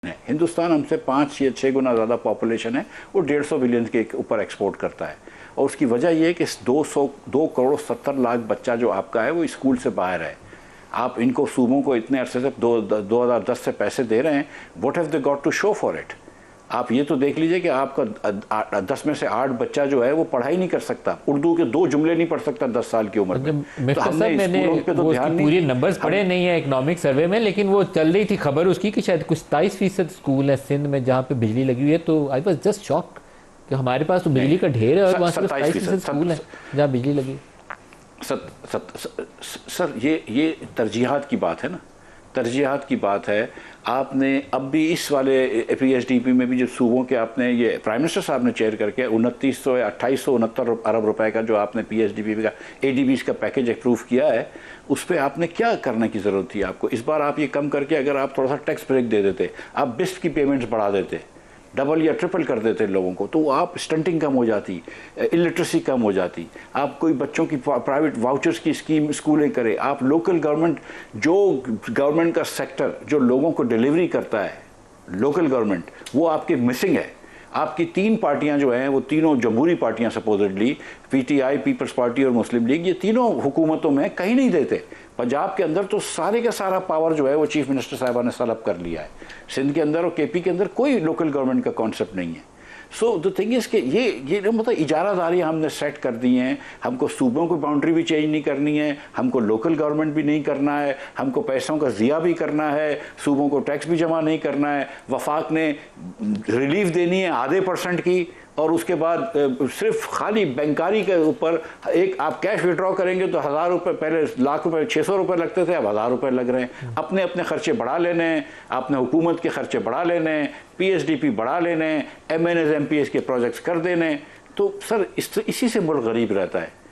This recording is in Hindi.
है। हिंदुस्तान हमसे 5 या 6 गुना ज़्यादा पॉपुलेशन है, वो 150 बिलियन के ऊपर एक्सपोर्ट करता है। और उसकी वजह ये है कि 2 करोड़ 70 लाख बच्चा जो आपका है वो स्कूल से बाहर है। आप इनको सूबों को इतने अरसे से 2010 से पैसे दे रहे हैं, what have they got to show for it? आप ये तो देख लीजिए कि आपका 10 में से 8 बच्चा जो है वो पढ़ाई नहीं कर सकता, उर्दू के 2 जुमले नहीं पढ़ सकता 10 साल की उम्र में। तो हमने स्कूलों पे तो ध्यान नहीं, पूरे नंबर्स पढ़े नहीं है इकोनॉमिक सर्वे में, लेकिन वो चल रही थी खबर उसकी कि शायद कुछ 27% स्कूल है सिंध में जहाँ पे बिजली लगी हुई है। तो आई वाज जस्ट शॉक कि हमारे पास तो बिजली का ढेर है और वहाँ से 27% स्कूल है जहाँ बिजली लगी। सर ये तरजीहात की बात है ना, तरजीहात की बात है। आपने अब भी इस वाले पीएचडीपी में भी जो सूबों के आपने ये प्राइम मिनिस्टर साहब ने चेयर करके 2900 या 2869 अरब रुपए का जो आपने पीएचडीपी का एडीबीज का पैकेज अप्रूव किया है, उस पर आपने क्या करने की ज़रूरत थी आपको? इस बार आप ये कम करके अगर आप थोड़ा सा टैक्स ब्रेक दे देते, आप बिस्प की पेमेंट्स बढ़ा देते, डबल या ट्रिपल कर देते लोगों को, तो आप स्टंटिंग कम हो जाती, इलिटरेसी कम हो जाती। आप कोई बच्चों की प्राइवेट वाउचर्स की स्कीम स्कूलें करें, आप लोकल गवर्नमेंट, जो गवर्नमेंट का सेक्टर जो लोगों को डिलीवरी करता है, लोकल गवर्नमेंट, वो आपके मिसिंग है। आपकी 3 पार्टियां जो हैं वो तीनों जमहूरी पार्टियां सपोजिटली, पीटीआई, पीपल्स पार्टी और मुस्लिम लीग, ये तीनों हुकूमतों में कहीं नहीं देते। पंजाब के अंदर तो सारे का सारा पावर जो है वो चीफ मिनिस्टर साहबा ने सलब कर लिया है। सिंध के अंदर और केपी के अंदर कोई लोकल गवर्नमेंट का कॉन्सेप्ट नहीं है। सो द थिंग इज कि ये मतलब इजारादारी हमने सेट कर दी हैं। हमको सूबों की बाउंड्री भी चेंज नहीं करनी है, हमको लोकल गवर्नमेंट भी नहीं करना है, हमको पैसों का ज़िया भी करना है, सूबों को टैक्स भी जमा नहीं करना है। वफाक ने रिलीफ देनी है आधे % की, और उसके बाद सिर्फ खाली बैंकारी के ऊपर एक आप कैश विड्रॉ करेंगे तो 1000 रुपये, पहले लाख रुपए 600 रुपये लगते थे, अब 1000 रुपये लग रहे हैं। अपने अपने खर्चे बढ़ा लेने हैं, आपने हुकूमत के खर्चे बढ़ा लेने हैं, पीएचडीपी बढ़ा लेने हैं, एमएनएस एमपीएस के प्रोजेक्ट्स कर देने। तो सर इसी से मुल्क गरीब रहता है।